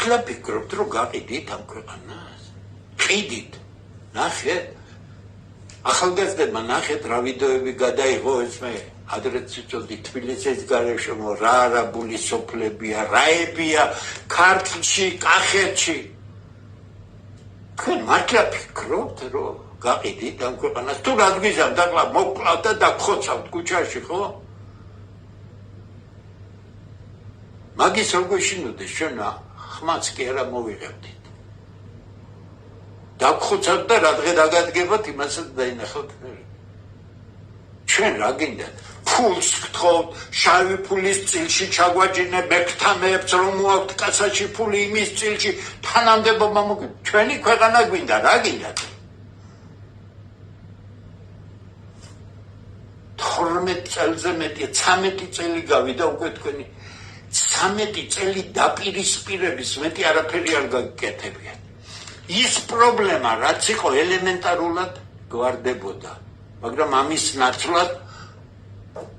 მართლა ფიქრობთ, რომ გაყიდით ამ ქვეყანას? ყიდით. ნახეთ. ახალგაზრდებმა ნახეთ რა ვიდეოები გადაიღო ეს მე ადრეც ვიწოდით თბილისის გარეშემო რა არაბული სოფლებია, რაებია ქართლში, კახეთში. თქვენ მართლა ფიქრობთ, რომ გაყიდით ამ ქვეყანას? თუ რა გვიზამთ, ახლა მოკლავთ და დაგხოცავთ ქუჩაში, ხო? მაგის რომ გვეშინოდეს, ჩვენ ხმაც კი არა მოვიღებდით. დაგხოცავთ და რა დღე დაგადგებათ, იმასაც დაინახავთ. ჩვენ რა გინდათ? ფულს გთხოვთ, შავი ფულის წილში ჩაგვაჯინებ, მეკთამეებს რომ მოაქვთ კასაში ფული იმის წილში, თანამდებობა მოგეთ. ჩვენი ქვეყანა გვინდა, რა გინდათ? 12 წელზე მეტი, 13 წელი გავიდა უკვე თქვენი 13 წელი დაპირისპირების მეტი არაფერი არ გაგიკეთებიათ. ის პრობლემა, რაც იყო ელემენტარულად გვარდებოდა, მაგრამ ამის ნაცვლად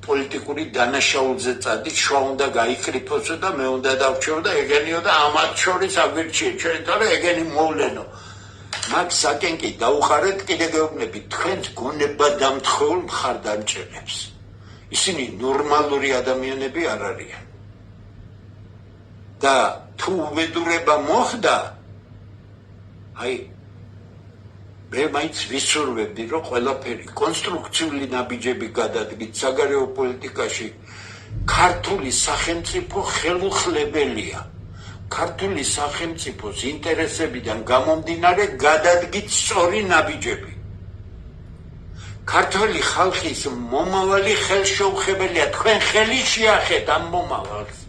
პოლიტიკური დანაშაულზე წადით, შვა უნდა გაიკრიფოსო და მე უნდა დავრჩევო და ეგენიო და ამათ შორის აგვირჩიე ჩვენ, თორე ეგენი მოვლენო. მაგ საკენ კი დაუხარეთ, კიდე გეუბნებით, თქვენს გონებადამთხეულ მხარდამჭერებს. ისინი ნორმალური ადამიანები არ არიან. და თუ უბედურება მოხდა, აი მე მაინც ვისურვებდი, რომ ყველაფერი კონსტრუქციული ნაბიჯები გადადგით საგარეო პოლიტიკაში. ქართული სახელმწიფო ხელუხლებელია. ქართული სახელმწიფოს ინტერესებიდან გამომდინარე გადადგით სწორი ნაბიჯები. ქართული ხალხის მომავალი ხელშეუხებელია. თქვენ ხელი შეახეთ ამ მომავალს.